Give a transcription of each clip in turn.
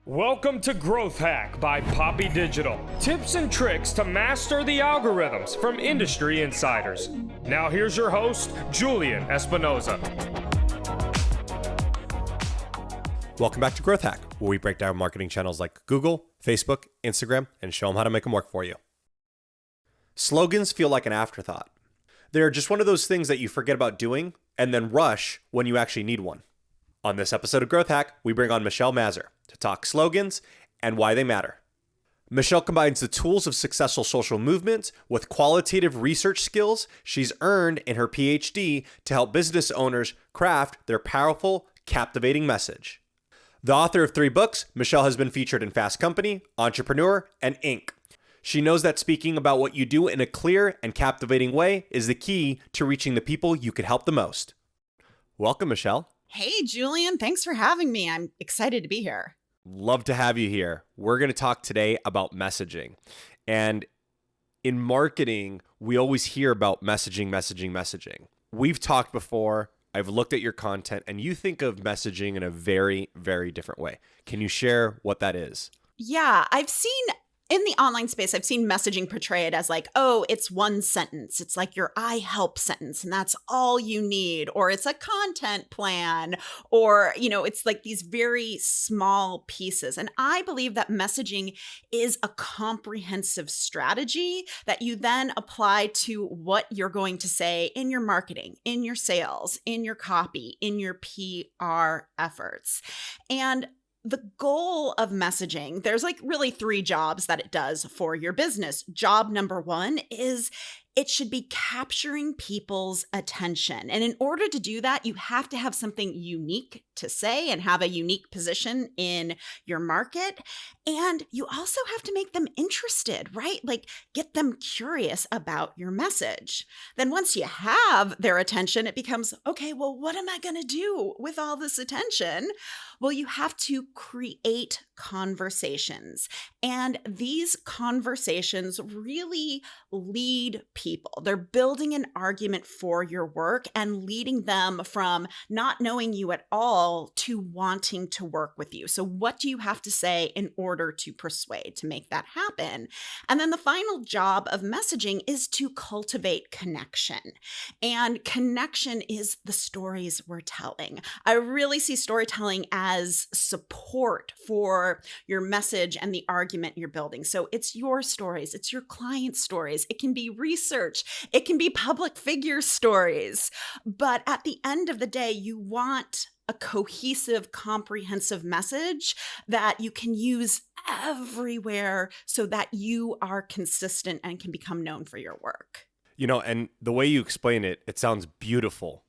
Welcome to Growth Hack by Poppy Digital. Tips and tricks to master the algorithms from industry insiders. Now here's your host, Julian Espinoza. Welcome back to Growth Hack, where we break down marketing channels like Google, Facebook, Instagram, and show them how to make them work for you. Slogans feel like an afterthought. They're just one of those things that you forget about doing and then rush when you actually need one. On this episode of Growth Hack, we bring on Michelle Mazur to talk slogans and why they matter. Michelle combines the tools of successful social movements with qualitative research skills she's earned in her PhD to help business owners craft their powerful, captivating message. The author of 3 books, Michelle has been featured in Fast Company, Entrepreneur, and Inc. She knows that speaking about what you do in a clear and captivating way is the key to reaching the people you could help the most. Welcome, Michelle. Hey, Julian, thanks for having me. I'm excited to be here. Love to have you here. We're going to talk today about messaging. And in marketing, we always hear about messaging. We've talked before. I've looked at your content, and you think of messaging in a very, very different way. Can you share what that is? Yeah, in the online space, I've seen messaging portrayed as like, oh, it's one sentence. It's like your I help sentence, and that's all you need. Or it's a content plan, or, it's like these very small pieces. And I believe that messaging is a comprehensive strategy that you then apply to what you're going to say in your marketing, in your sales, in your copy, in your PR efforts. And the goal of messaging, there's like really 3 jobs that it does for your business. Job number 1 is it should be capturing people's attention. And in order to do that, you have to have something unique to say and have a unique position in your market. And you also have to make them interested, right? Like get them curious about your message. Then once you have their attention, it becomes, okay, well, what am I going to do with all this attention? Well, you have to create conversations. And these conversations really lead people. They're building an argument for your work and leading them from not knowing you at all to wanting to work with you. So what do you have to say in order to persuade, to make that happen? And then the final job of messaging is to cultivate connection. And connection is the stories we're telling. I really see storytelling as support for your message and the argument you're building. So it's your stories, it's your clients' stories, it can be research, it can be public figure stories. But at the end of the day, you want a cohesive, comprehensive message that you can use everywhere so that you are consistent and can become known for your work. And the way you explain it, it sounds beautiful.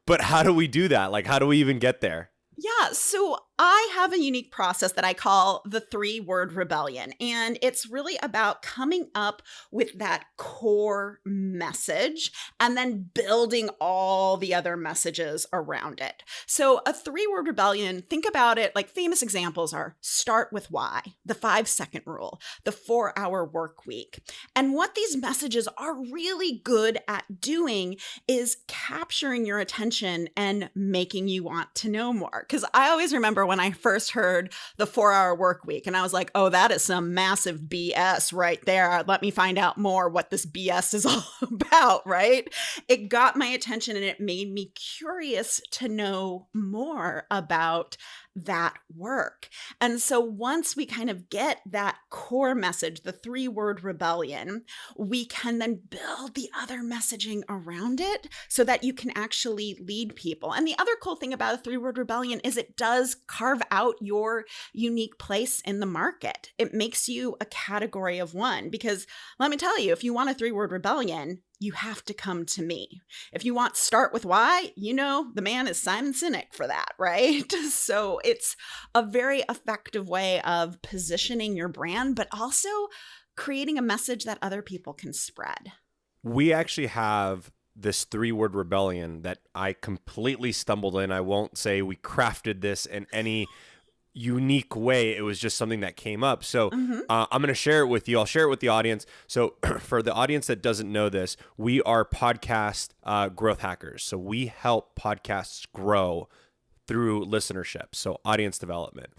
But how do we do that? Like, how do we even get there? Yeah, so I have a unique process that I call the 3-word rebellion. And it's really about coming up with that core message and then building all the other messages around it. So a 3-word rebellion, think about it like famous examples are start with why, the 5-second rule, the 4-hour work week. And what these messages are really good at doing is capturing your attention and making you want to know more. Because I always remember when I first heard the 4-hour work week and I was like, oh, that is some massive BS right there. Let me find out more what this BS is all about, right? It got my attention and it made me curious to know more about that work. And so once we kind of get that core message, the 3-word rebellion, we can then build the other messaging around it so that you can actually lead people. And the other cool thing about a 3-word rebellion is it does carve out your unique place in the market. It makes you a category of one, because let me tell you, if you want a 3-word rebellion, you have to come to me. If you want start with why, the man is Simon Sinek for that, right? So it's a very effective way of positioning your brand, but also creating a message that other people can spread. We actually have this 3-word rebellion that I completely stumbled in. I won't say we crafted this in any unique way. It was just something that came up. So I'm going to share it with you. I'll share it with the audience. So for the audience that doesn't know this, we are podcast growth hackers. So we help podcasts grow through listenership, so audience development.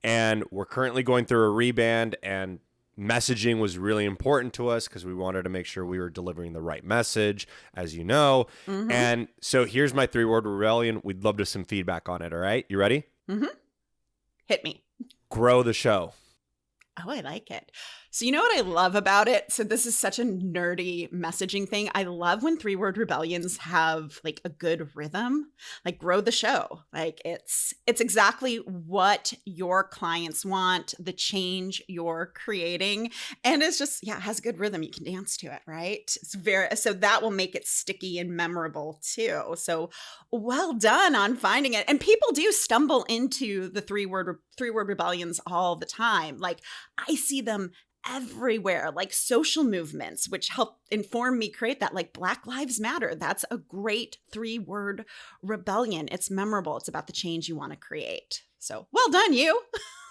And we're currently going through a reband, and messaging was really important to us because we wanted to make sure we were delivering the right message, as you know. Mm-hmm. And so here's my 3-word rebellion. We'd love to some feedback on it. All right. You ready? Mm-hmm. Hit me. Grow the show. Oh, I like it. So you know what I love about it? So this is such a nerdy messaging thing. I love when 3-word rebellions have like a good rhythm, like grow the show. Like it's exactly what your clients want, the change you're creating. And it's just, yeah, it has a good rhythm. You can dance to it, right? So that will make it sticky and memorable too. So well done on finding it. And people do stumble into the 3-word rebellions all the time. Like I see them everywhere, like social movements, which help inform me create that, like Black Lives Matter. That's a great 3-word rebellion. It's memorable. It's about the change you want to create. So well done, you.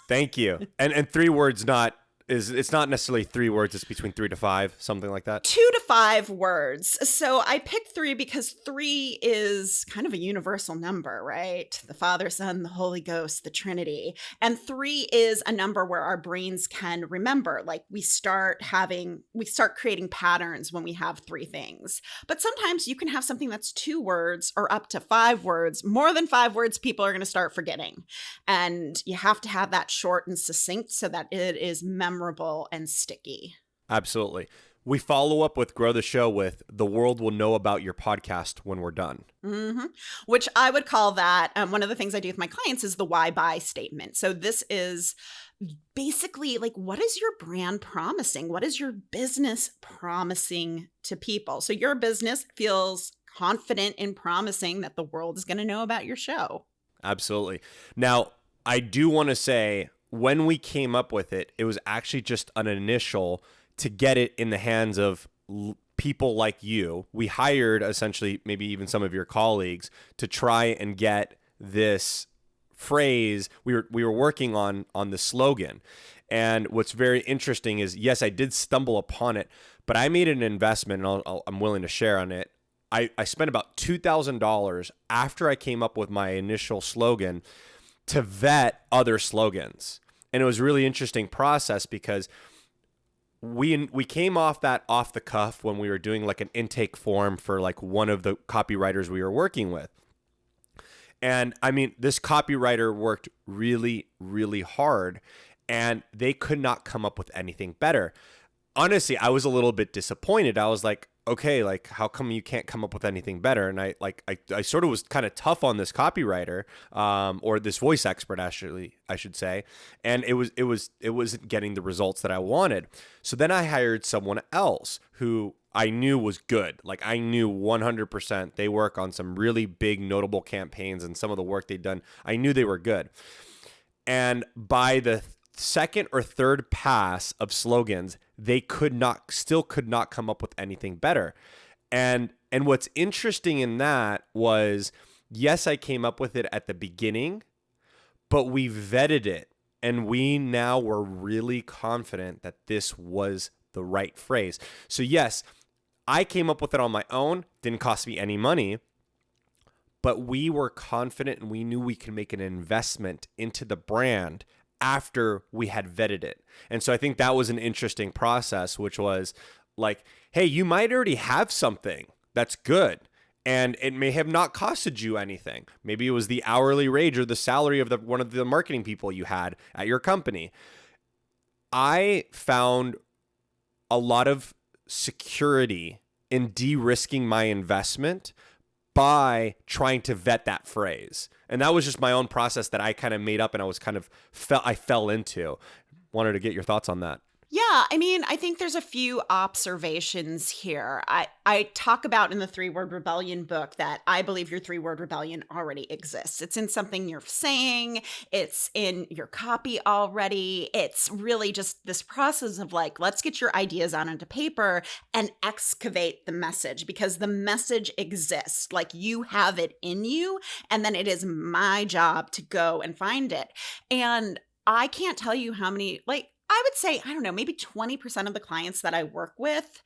Thank you. And 3 words it's not necessarily 3 words. It's between 3 to 5, something like that. 2 to 5 words. So I picked 3 because 3 is kind of a universal number, right? The Father, Son, the Holy Ghost, the Trinity. And 3 is a number where our brains can remember. Like we start creating patterns when we have 3 things. But sometimes you can have something that's 2 words or up to 5 words. More than 5 words, people are going to start forgetting. And you have to have that short and succinct so that it is memorable and sticky. Absolutely. We follow up with Grow the Show with the world will know about your podcast when we're done. Mm-hmm. Which I would call that one of the things I do with my clients is the why buy statement. So this is basically like, what is your brand promising? What is your business promising to people? So your business feels confident in promising that the world is going to know about your show. Absolutely. Now, I do want to say, when we came up with it, it was actually just an initial to get it in the hands of people like you. We hired essentially maybe even some of your colleagues to try and get this phrase. We were working on the slogan. And what's very interesting is, yes, I did stumble upon it, but I made an investment, and I'm willing to share on it. I spent about $2,000 after I came up with my initial slogan to vet other slogans. And it was a really interesting process because we came off the cuff when we were doing like an intake form for like one of the copywriters we were working with. And I mean, this copywriter worked really, really hard, and they could not come up with anything better. Honestly, I was a little bit disappointed. I was like, okay, like how come you can't come up with anything better? And I sort of was kind of tough on this copywriter, or this voice expert, actually, I should say. And it wasn't getting the results that I wanted. So then I hired someone else who I knew was good. Like I knew 100% they work on some really big notable campaigns, and some of the work they'd done, I knew they were good. And by the second or third pass of slogans, they still could not come up with anything better. And what's interesting in that was, yes, I came up with it at the beginning, but we vetted it, and we now were really confident that this was the right phrase. So yes, I came up with it on my own, didn't cost me any money, but we were confident and we knew we could make an investment into the brand after we had vetted it. And so I think that was an interesting process, which was like, hey, you might already have something that's good, and it may have not costed you anything. Maybe it was the hourly wage or the salary of one of the marketing people you had at your company. I found a lot of security in de-risking my investment by trying to vet that phrase. And that was just my own process that I kind of made up, and I fell into. Wanted to get your thoughts on that. Yeah, I mean, I think there's a few observations here. I talk about in the 3-word rebellion book that I believe your 3-word rebellion already exists. It's in something you're saying, it's in your copy already. It's really just this process of like, let's get your ideas out onto paper and excavate the message, because the message exists. Like you have it in you, and then it is my job to go and find it. And I can't tell you how many, like, I would say, I don't know, maybe 20% of the clients that I work with,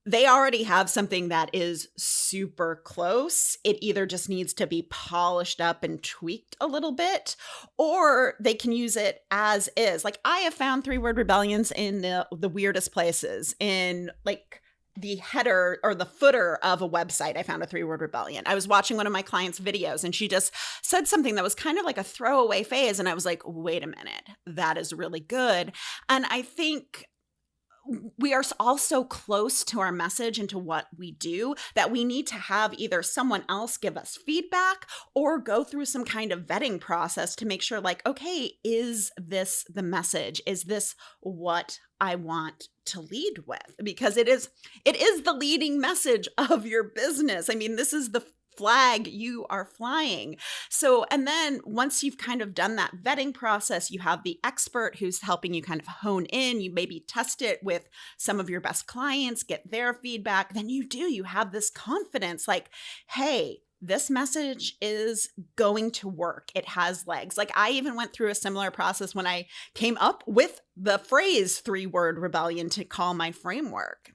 they already have something that is super close. It either just needs to be polished up and tweaked a little bit, or they can use it as is. Like I have found 3-word rebellions in the weirdest places. In like the header or the footer of a website, I found a 3-word rebellion. I was watching one of my clients' videos and she just said something that was kind of like a throwaway phrase. And I was like, wait a minute, that is really good. And I think we are all so close to our message and to what we do that we need to have either someone else give us feedback or go through some kind of vetting process to make sure like, okay, is this the message? Is this what I want to lead with? Because it is the leading message of your business. I mean, this is the flag you are flying. So, and then once you've kind of done that vetting process, you have the expert who's helping you kind of hone in, you maybe test it with some of your best clients, get their feedback, then you have this confidence like, hey, this message is going to work. It has legs. Like I even went through a similar process when I came up with the phrase 3-word rebellion to call my framework.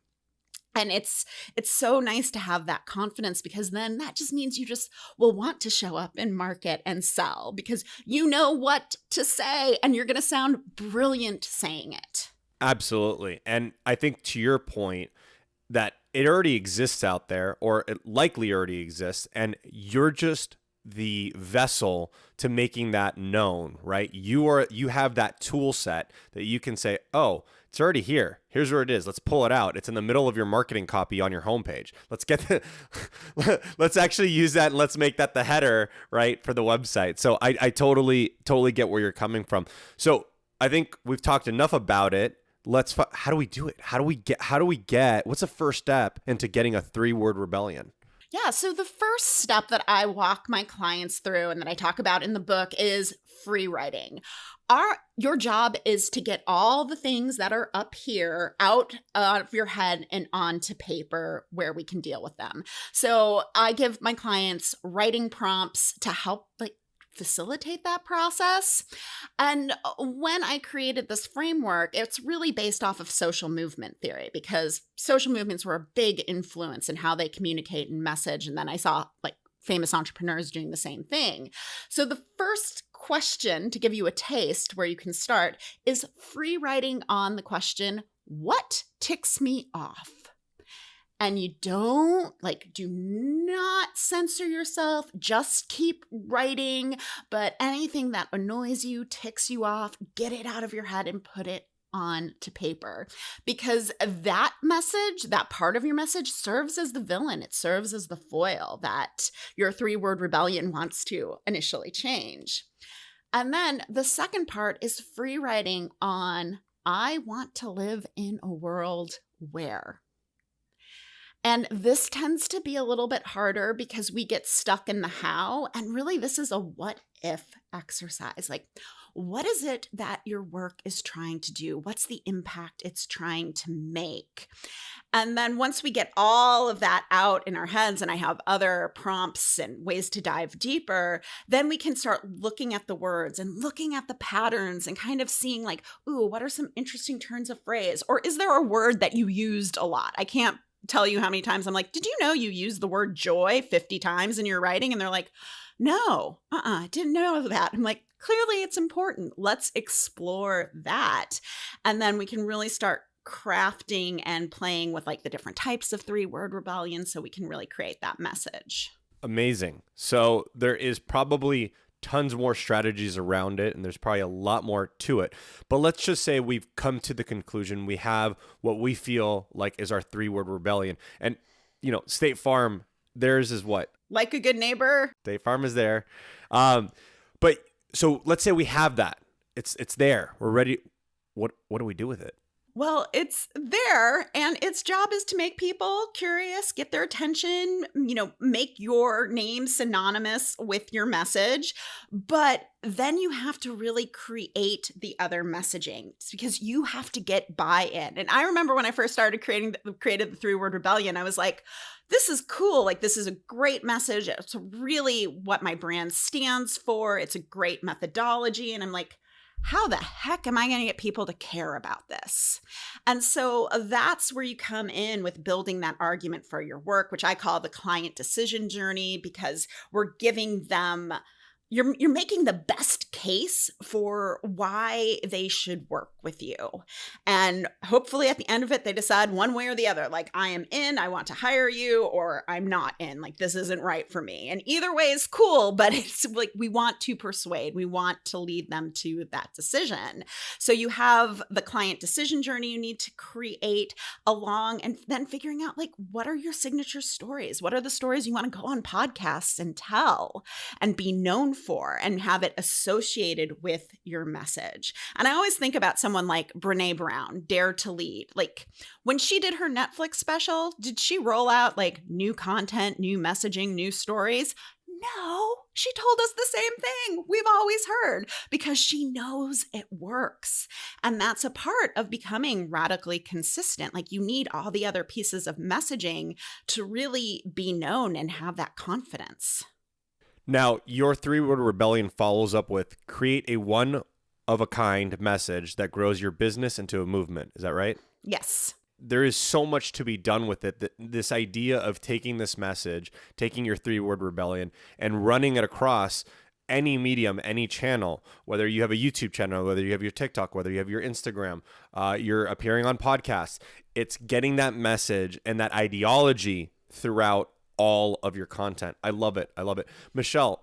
And it's so nice to have that confidence because then that just means you just will want to show up and market and sell because you know what to say and you're going to sound brilliant saying it. Absolutely. And I think to your point that it already exists out there, or it likely already exists, and you're just the vessel to making that known, right? You have that tool set that you can say, oh, it's already here. Here's where it is. Let's pull it out. It's in the middle of your marketing copy on your homepage. Let's actually use that and let's make that the header, right, for the website. So I totally get where you're coming from. So I think we've talked enough about it. How do we do it? How do we get, what's the first step into getting a 3-word rebellion? Yeah, so the first step that I walk my clients through and that I talk about in the book is free writing. Your job is to get all the things that are up here out of your head and onto paper where we can deal with them. So I give my clients writing prompts to help facilitate that process. And when I created this framework, it's really based off of social movement theory because social movements were a big influence in how they communicate and message. And then I saw famous entrepreneurs doing the same thing. So the first question to give you a taste where you can start is free writing on the question, what ticks me off? And you do not censor yourself, just keep writing, but anything that annoys you, ticks you off, get it out of your head and put it on to paper. Because that message, that part of your message serves as the villain. It serves as the foil that your 3-word rebellion wants to initially change. And then the second part is free writing on, I want to live in a world where. And this tends to be a little bit harder because we get stuck in the how. And really, this is a what if exercise. Like, what is it that your work is trying to do? What's the impact it's trying to make? And then once we get all of that out in our heads, and I have other prompts and ways to dive deeper, then we can start looking at the words and looking at the patterns and kind of seeing ooh, what are some interesting turns of phrase? Or is there a word that you used a lot? I can't tell you how many times I'm like, did you know you used the word joy 50 times in your writing? And they're like, no, I didn't know that. I'm like, clearly it's important. Let's explore that. And then we can really start crafting and playing with the different types of 3-word rebellion so we can really create that message. Amazing. So there is probably tons more strategies around it, and there's probably a lot more to it. But let's just say we've come to the conclusion we have what we feel like is our 3-word rebellion. And, State Farm, theirs is what? Like a good neighbor. State Farm is there. But so let's say we have that. It's there. We're ready. What do we do with it? Well, it's there, and its job is to make people curious, get their attention, make your name synonymous with your message. But then you have to really create the other messaging. It's because you have to get buy-in. And I remember when I first started created the 3-word rebellion, I was like, this is cool. This is a great message. It's really what my brand stands for. It's a great methodology. And I'm like, how the heck am I going to get people to care about this? And so that's where you come in with building that argument for your work, which I call the client decision journey, because we're giving them you're making the best case for why they should work with you. And hopefully at the end of it, they decide one way or the other, like, I am in, I want to hire you, or I'm not in, like, this isn't right for me. And either way is cool, but it's like we want to persuade, we want to lead them to that decision. So you have the client decision journey you need to create along, and then figuring out, like, what are your signature stories? What are the stories you want to go on podcasts and tell and be known for and have it associated with your message. And I always think about someone like Brene Brown, Dare to Lead. Like, when she did her Netflix special, did she roll out like new content, new messaging, new stories? No, she told us the same thing we've always heard, because she knows it works. And that's a part of becoming radically consistent. Like, you need all the other pieces of messaging to really be known and have that confidence. Now, your 3-word rebellion follows up with create a one-of-a-kind message that grows your business into a movement. Is that right? Yes. There is so much to be done with it. This idea of taking this message, taking your 3-word rebellion, and running it across any medium, any channel, whether you have a YouTube channel, whether you have your TikTok, whether you have your Instagram, you're appearing on podcasts. It's getting that message and that ideology throughout all of your content. I love it. I love it. Michelle,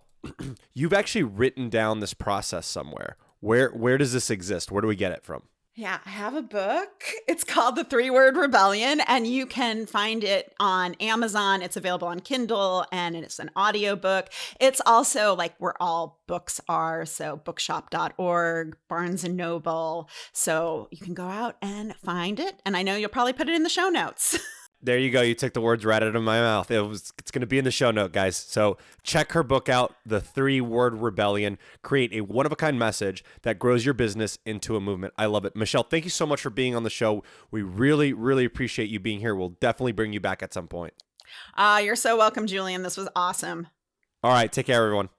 you've actually written down this process somewhere. Where does this exist? Where do we get it from? Yeah, I have a book. It's called The 3-Word Rebellion, and you can find it on Amazon. It's available on Kindle, and it's an audiobook. It's also like where all books are, so bookshop.org, Barnes & Noble. So you can go out and find it, and I know you'll probably put it in the show notes. There you go. You took the words right out of my mouth. It's going to be in the show note, guys. So check her book out, The 3-Word Rebellion. Create a one-of-a-kind message that grows your business into a movement. I love it. Michelle, thank you so much for being on the show. We really, really appreciate you being here. We'll definitely bring you back at some point. You're so welcome, Julian. This was awesome. All right. Take care, everyone.